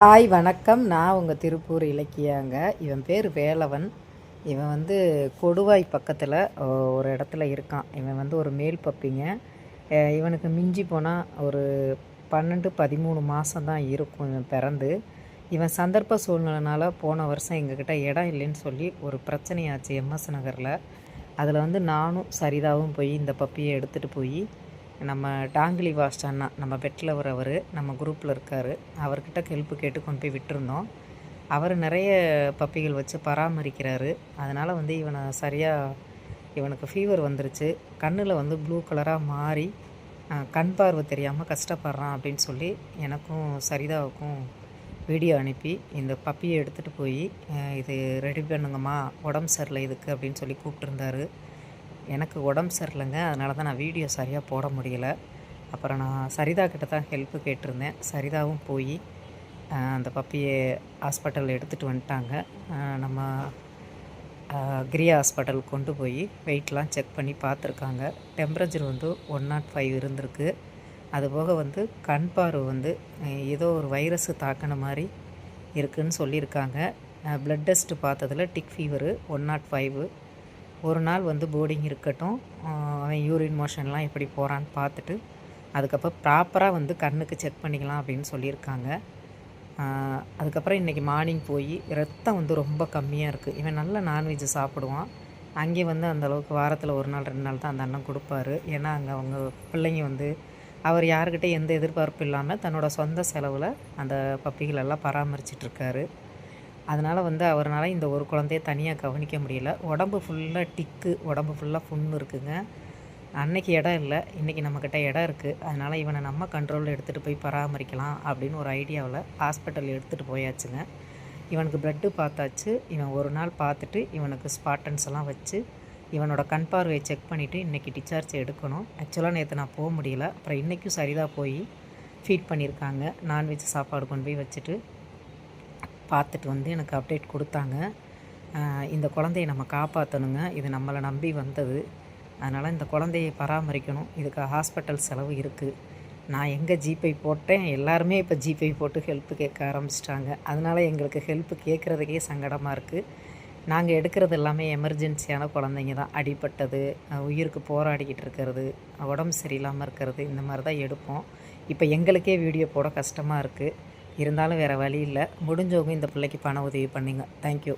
Hi வணக்கம். நான் உங்கள் திருப்பூர் இலக்கியாங்க. இவன் பேர் வேலவன். இவன் வந்து கொடுவாய் பக்கத்தில் ஒரு இடத்துல இருக்கான். இவன் வந்து ஒரு மேல் பப்பிங்க. இவனுக்கு மிஞ்சி போனால் ஒரு 12-13 மாதம் தான் இருக்கும் இவன் பிறந்து. இவன் சந்தர்ப்ப சூழ்நிலைனால போன வருஷம் எங்ககிட்ட இடம் இல்லைன்னு சொல்லி ஒரு பிரச்சனையாச்சு எம்எஸ் நகரில். அதில் வந்து நானும் சரிதாவும் போய் இந்த பப்பியை எடுத்துகிட்டு போய் நம்ம டாங்கிலி வாஸ்ட் அண்ணா, நம்ம பெட்டில் அவர் நம்ம குரூப்பில் இருக்கார், அவர்கிட்ட ஹெல்ப்பு கேட்டு கொண்டு போய் விட்டுருந்தோம். அவர் நிறைய பப்பிகள் வச்சு பராமரிக்கிறாரு. அதனால் வந்து இவனுக்கு ஃபீவர் வந்துருச்சு. கண்ணில் வந்து ப்ளூ கலராக மாறி கண் பார்வை தெரியாமல் கஷ்டப்படுறான் அப்படின்னு சொல்லி எனக்கும் சரிதாவுக்கும் வீடியோ அனுப்பி இந்த பப்பியை எடுத்துகிட்டு போய் இது ரெடி பண்ணுங்கம்மா, உடம்பு சரியில்லை இதுக்கு அப்படின்னு சொல்லி கூப்பிட்டுருந்தாரு. எனக்கு உடம்பு சரியில்லைங்க, அதனால தான் நான் வீடியோ சரியாக போட முடியலை. அப்புறம் நான் சரிதா கிட்ட தான் ஹெல்ப்பு கேட்டிருந்தேன். சரிதாவும் போய் அந்த பப்பியை ஹாஸ்பிட்டலில் எடுத்துகிட்டு வந்துட்டாங்க. நம்ம கிரியா ஹாஸ்பிட்டல் கொண்டு போய் வெயிட்லாம் செக் பண்ணி பார்த்துருக்காங்க. டெம்பரேச்சர் வந்து 105 இருந்திருக்கு. அதுபோக வந்து கண் பார்வை வந்து ஏதோ ஒரு வைரஸு தாக்கின மாதிரி இருக்குதுன்னு சொல்லியிருக்காங்க. ப்ளட் டெஸ்ட்டு பார்த்ததில் டிக் ஃபீவரு 105. ஒரு நாள் வந்து போர்டிங் இருக்கட்டும், அவன் யூரின் மோஷன்லாம் எப்படி போகிறான்னு பார்த்துட்டு அதுக்கப்புறம் ப்ராப்பராக வந்து கண்ணுக்கு செக் பண்ணிக்கலாம் அப்படின்னு சொல்லியிருக்காங்க. அதுக்கப்புறம் இன்றைக்கி மார்னிங் போய் ரத்தம் வந்து ரொம்ப கம்மியாக இருக்குது. இவன் நல்லா நான்வெஜ் சாப்பிடுவான். அங்கே வந்து அந்தளவுக்கு வாரத்தில் 1 நாள் 2 நாள் தான் அந்த அண்ணன் கொடுப்பாரு. ஏன்னா அங்கே அவங்க பிள்ளைங்க வந்து அவர் யாருக்கிட்டே எந்த எதிர்பார்ப்பும் இல்லாமல் தன்னோட சொந்த செலவில் அந்த பப்பிகளெல்லாம் பராமரிச்சிட்ருக்காரு. அதனால் வந்து அவரால் இந்த ஒரு குழந்தைய தனியாக கவனிக்க முடியல. உடம்பு ஃபுல்லாக டிக்கு, உடம்பு ஃபுல்லாக புண்ணு இருக்குங்க. அன்னைக்கு இடம் இல்லை, இன்றைக்கி நம்மக்கிட்ட இடம் இருக்குது. அதனால் இவனை நம்ம கண்ட்ரோலில் எடுத்துகிட்டு போய் பராமரிக்கலாம் அப்படின்னு ஒரு ஐடியாவில் ஹாஸ்பிட்டல் எடுத்துகிட்டு போயாச்சுங்க. இவனுக்கு ப்ளட்டு பார்த்தாச்சு. இவன் ஒரு நாள் பார்த்துட்டு இவனுக்கு ஸ்பாட்டன்ஸ் எல்லாம் வச்சு இவனோட கண் பார்வையை செக் பண்ணிவிட்டு இன்றைக்கி டிஸ்சார்ஜ் எடுக்கணும். ஆக்சுவலாக நேற்று நான் போக முடியல. அப்புறம் இன்றைக்கும் சரிதாக போய் ஃபீட் பண்ணியிருக்காங்க. நான்வெஜ் சாப்பாடு கொண்டு போய் வச்சுட்டு பார்த்துட்டு வந்து எனக்கு அப்டேட் கொடுத்தாங்க. இந்த குழந்தைய நம்ம காப்பாற்றணுங்க, இது நம்மளை நம்பி வந்தது, அதனால் இந்த குழந்தையை பராமரிக்கணும், இதுக்கு ஹாஸ்பிட்டல் செலவு இருக்குது. நான் எங்கே ஜிபே போட்டேன், எல்லாருமே இப்போ ஜிபே போட்டு ஹெல்ப்பு கேட்க ஆரம்பிச்சிட்டாங்க. அதனால் எங்களுக்கு ஹெல்ப்பு கேட்குறதுக்கே சங்கடமாக இருக்குது. நாங்கள் எடுக்கிறது எல்லாமே எமர்ஜென்சியான குழந்தைங்க தான். அடிபட்டது, உயிருக்கு போராடிக்கிட்டு இருக்கிறது, உடம்பு சரியில்லாமல் இருக்கிறது, இந்த மாதிரி தான் எடுப்போம். இப்போ எங்களுக்கே வீடியோ போட கஷ்டமாக இருக்குது. இருந்தாலும் வேறு வழி இல்லை. முடிஞ்சவங்க இந்த பிள்ளைக்கு பண உதவி பண்ணுங்க. தேங்க்யூ.